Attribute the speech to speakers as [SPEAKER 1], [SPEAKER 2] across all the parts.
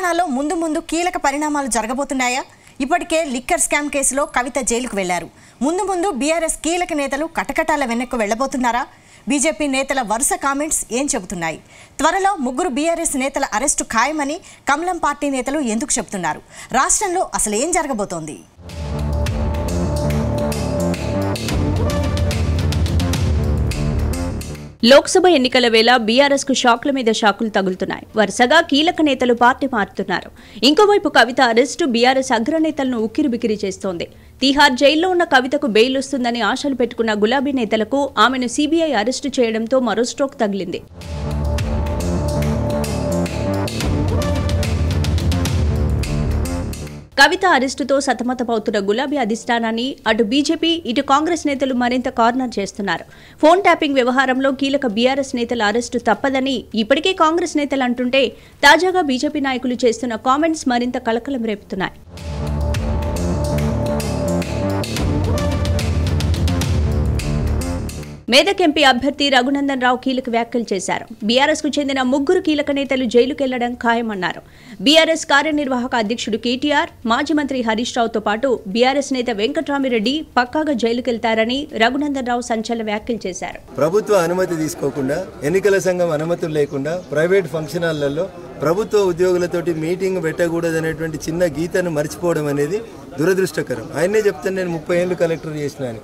[SPEAKER 1] తెలంగాణలో ముందు కీలక పరిణామాలు జరగబోతున్నాయా? ఇప్పటికే లిక్కర్ స్కామ్ కేసులో కవిత జైలుకు వెళ్లారు. ముందు బీఆర్ఎస్ కీలక నేతలు కటకటాల వెనక్కు వెళ్లబోతున్నారా? బీజేపీ నేతల వరుస కామెంట్స్ ఏం చెబుతున్నాయి? త్వరలో 3 బీఆర్ఎస్ నేతల అరెస్టు ఖాయమని కమలం పార్టీ నేతలు ఎందుకు చెబుతున్నారు? రాష్ట్రంలో అసలు ఏం జరగబోతోంది?
[SPEAKER 2] లోక్సభ ఎన్నికల వేళ బీఆర్ఎస్ కు షాక్ల మీద షాకులు తగులుతున్నాయి. వరుసగా కీలక నేతలు పార్టీ మారుతున్నారు. ఇంకోవైపు కవిత అరెస్టు బీఆర్ఎస్ అగ్రనేతలను ఉక్కిరిబిక్కిరి చేస్తోంది. తిహార్ జైల్లో ఉన్న కవితకు బెయిల్ వస్తుందని ఆశలు పెట్టుకున్న గులాబీ నేతలకు ఆమెను సీబీఐ అరెస్టు చేయడంతో మరో స్ట్రోక్ తగిలింది. కవిత అరెస్టుతో సతమతమవుతున్న గులాబీ అధిష్టానాన్ని అటు బీజేపీ ఇటు కాంగ్రెస్ నేతలు మరింత కార్నర్ చేస్తున్నారు. ఫోన్ ట్యాపింగ్ వ్యవహారంలో కీలక బీఆర్ఎస్ నేతల అరెస్టు తప్పదని ఇప్పటికే కాంగ్రెస్ నేతలు అంటుంటే, తాజాగా బీజేపీ నాయకులు చేస్తున్న కామెంట్స్ మరింత కలకలం రేపుతున్నాయి. మేదక్ ఎంపీ అభ్యర్థి రఘునందన్ రావు కీలక వ్యాఖ్యలు చేశారు. బీఆర్ఎస్ కు చెందిన 3 కీలక నేతలు జైలుకెళ్లడం ఖాయమన్నారు. బీఆర్ఎస్ కార్యనిర్వాహక అధ్యక్షుడు కేటీఆర్, మాజీ మంత్రి హరీష్ రావుతో పాటు బీఆర్ఎస్ నేత వెంకట్రామిరెడ్డి పక్కాగా జైలుకెళ్తారని రఘునందన్ రావు సంచలన వ్యాఖ్యలు చేశారు.
[SPEAKER 3] ప్రభుత్వ అనుమతి తీసుకోకుండా, ఎన్నికల సంఘం అనుమతులు లేకుండా ప్రైవేట్ ఫంక్షన్ హాళ్లలో ప్రభుత్వ ఉద్యోగులతోటి మీటింగ్ పెట్టకూడదనేటువంటి చిన్న గీతను మర్చిపోవడం అనేది దురదృష్టకరం. ఆయనే చెప్తాను, నేను 30 ఏళ్ళు కలెక్టర్ చేసినాను.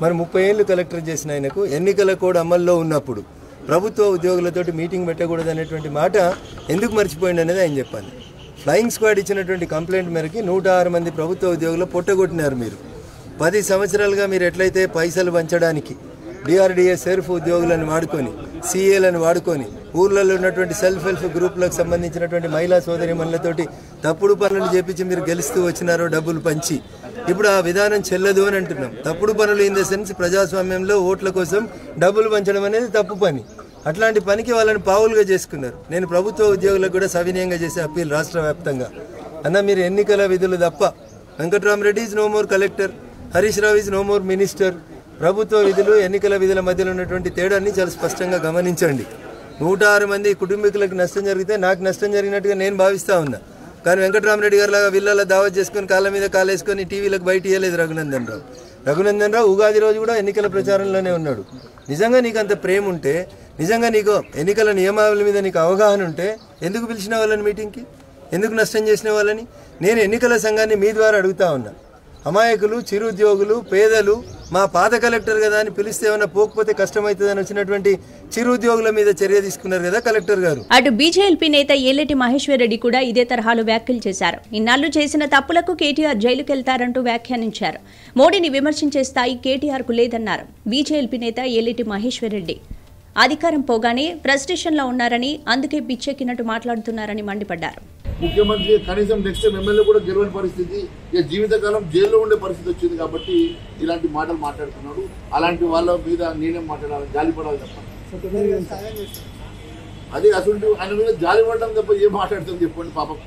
[SPEAKER 3] మరి 30 ఏళ్ళు కలెక్టర్ చేసిన ఆయనకు ఎన్నికల కోడ్ అమల్లో ఉన్నప్పుడు ప్రభుత్వ ఉద్యోగులతోటి మీటింగ్ పెట్టకూడదు అనేటువంటి మాట ఎందుకు మర్చిపోయింది అనేది ఆయన చెప్పాలి. ఫ్లయింగ్ స్క్వాడ్ ఇచ్చినటువంటి కంప్లైంట్ మేరకి 106 మంది ప్రభుత్వ ఉద్యోగులు పొట్టగొట్టినారు. మీరు 10 సంవత్సరాలుగా మీరు ఎట్లయితే పైసలు పంచడానికి డిఆర్డీఏ సెర్ఫ్ ఉద్యోగులను వాడుకొని, సీఏలను వాడుకొని, ఊర్లలో ఉన్నటువంటి సెల్ఫ్ హెల్ప్ గ్రూపులకు సంబంధించినటువంటి మహిళా సోదరిమణులతోటి తప్పుడు పనులు చేపించి మీరు గెలుస్తూ వచ్చినారో డబ్బులు పంచి, ఇప్పుడు ఆ విధానం చెల్లదు అని అంటున్నాం. తప్పుడు పనులు ఇన్ ద సెన్స్ ప్రజాస్వామ్యంలో ఓట్ల కోసం డబ్బులు పంచడం అనేది తప్పు పని. అట్లాంటి పనికి వాళ్ళని పావులుగా చేసుకున్నారు. నేను ప్రభుత్వ ఉద్యోగులకు కూడా సవినయంగా చేసే అప్పీల్ రాష్ట్ర వ్యాప్తంగా, అన్న మీరు ఎన్నికల విధులు తప్ప, Venkatramireddy is no more collector, Harish Rao is no more minister. ప్రభుత్వ విధులు ఎన్నికల విధుల మధ్యలో ఉన్నటువంటి తేడాన్ని చాలా స్పష్టంగా గమనించండి. 106 మంది కుటుంబీకులకు నష్టం జరిగితే నాకు నష్టం జరిగినట్టుగా నేను భావిస్తా ఉన్నా. కానీ వెంకట్రామరెడ్డి గారు లాగా విల్లాల దావత్ చేసుకొని కాళ్ళ మీద కాలేసుకొని టీవీలకు బయట ఇవ్వలేదు రఘునందన్ రావు. ఉగాది రోజు కూడా ఎన్నికల ప్రచారంలోనే ఉన్నాడు. నిజంగా నీకు అంత ప్రేమ ఉంటే, నిజంగా నీకు ఎన్నికల నియమావళి మీద నీకు అవగాహన ఉంటే ఎందుకు పిలిచిన వాళ్ళని మీటింగ్కి? ఎందుకు నష్టం చేసిన వాళ్ళని? నేను ఎన్నికల సంఘాన్ని మీ ద్వారా అడుగుతా ఉన్నా. అమాయకులు, చిరుద్యోగులు, పేదలు మా పాత కలెక్టర్ కదా అని పిలిస్తే ఏమైనా పోకపోతే కష్టమవుతుందని వచ్చినటువంటి చిరుద్యోగుల మీద చర్య తీసుకున్నారు కదా కలెక్టర్ గారు.
[SPEAKER 2] అటు బీజేపీ నేత ఏలేటి మహేశ్వర్ రెడ్డి కూడా ఇదే తరహాలో వ్యాఖ్యలు చేశారు. ఇన్నాళ్లు చేసిన తప్పులకు కేటీఆర్ జైలుకెళ్తారంటూ వ్యాఖ్యానించారు. మోడీని విమర్శించే స్థాయి కేటీఆర్ కు లేదన్నారు బీజేపీ నేత ఏలేటి మహేశ్వర్ రెడ్డి. అధికారం పోగానే ఫ్రస్ట్రేషన్లో ఉన్నారని, అందుకే పిచ్చెక్కినట్టు మాట్లాడుతున్నారని మండిపడ్డారు.
[SPEAKER 4] ముఖ్యమంత్రి కనీసం నెక్స్ట్ టైం ఎమ్మెల్యే కూడా గెలవని పరిస్థితి, ఇక జీవితకాలం జైల్లో ఉండే పరిస్థితి వచ్చింది. కాబట్టి ఇలాంటి మాటలు మాట్లాడుతున్నాడు. అలాంటి వాళ్ళ మీద నేనేం మాట్లాడాలి? జాలిపడాలి తప్ప. అదే అసలు ఆయన మీద జాలిపడడం తప్ప ఏం మాట్లాడతాం చెప్పండి. పాపం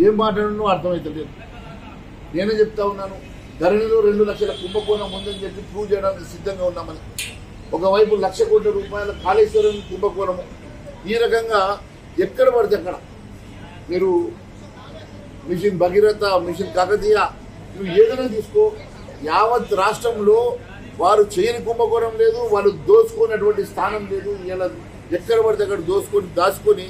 [SPEAKER 4] ఏం మాట్లాడడం అర్థమవుతలేదు. నేనే చెప్తా ఉన్నాను, ధరణిలో 2 లక్షల కుంభకోణం ఉందని చెప్పి ప్రూవ్ చేయడానికి సిద్ధంగా ఉన్నామని. ఒకవైపు 1,00,000 కోట్ల రూపాయల కాళేశ్వరం కుంభకోణము. ఈ రకంగా ఎక్కడ పడితే అక్కడ మీరు మిషన్ భగీరథ, మిషన్ కాకతీయ, నువ్వు ఏదైనా తీసుకో, యావత్ రాష్ట్రంలో వారు చేయని కుంభకోణం లేదు, వాళ్ళు దోచుకున్నటువంటి స్థానం లేదు. ఇలా ఎక్కడ పడితే అక్కడ దాచుకొని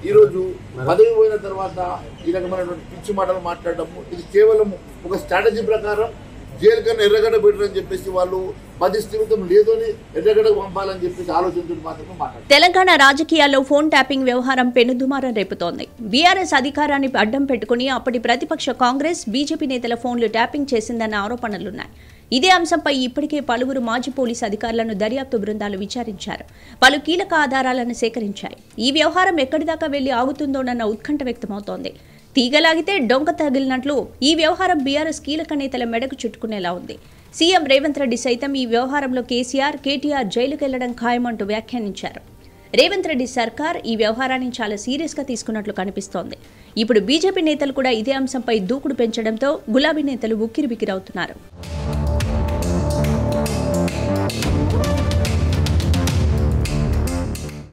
[SPEAKER 4] ఈరోజు పదవి పోయిన తర్వాత ఈ రకమైనటువంటి పిచ్చి మాటలు మాట్లాడటము, ఇది కేవలం ఒక స్ట్రాటజీ ప్రకారం జైలు కన్నా ఎర్రగడ్డ పెట్టరని చెప్పేసి వాళ్ళు పరిస్థితం లేదని ఎర్రగడ్డకు పంపాలని చెప్పేసి ఆలోచనతో మాత్రమే మాట్లాడారు.
[SPEAKER 2] తెలంగాణ రాజకీయాల్లో ఫోన్ ట్యాపింగ్ వ్యవహారం పెనుదుమారం రేపుతోంది. బీఆర్ఎస్ అధికారాన్ని అడ్డం పెట్టుకుని అప్పటి ప్రతిపక్ష కాంగ్రెస్, బీజేపీ నేతల ఫోన్లు ట్యాపింగ్ చేసిందన్న ఆరోపణలున్నాయి. ఇదే అంశంపై ఇప్పటికే పలువురు మాజీ పోలీసు అధికారులను దర్యాప్తు బృందాలు విచారించారు. పలు కీలక ఆధారాలను సేకరించాయి. ఈ వ్యవహారం ఎక్కడిదాకా వెళ్లి ఆగుతుందోనన్న ఉత్కంఠ వ్యక్తమవుతోంది. తీగలాగితే డొంక తగిలినట్లు ఈ వ్యవహారం బీఆర్ఎస్ కీలక నేతల మెడకు చుట్టుకునేలా ఉంది. సీఎం రేవంత్ రెడ్డి సైతం ఈ వ్యవహారంలో కేసీఆర్, కేటీఆర్ జైలుకెళ్లడం ఖాయమంటూ వ్యాఖ్యానించారు. రేవంత్ రెడ్డి సర్కార్ ఈ వ్యవహారాన్ని చాలా సీరియస్ గా తీసుకున్నట్లు కనిపిస్తోంది. ఇప్పుడు బీజేపీ నేతలు కూడా ఇదే అంశంపై దూకుడు పెంచడంతో గులాబీ నేతలు ఉక్కిరిబిక్కిరవుతున్నారు.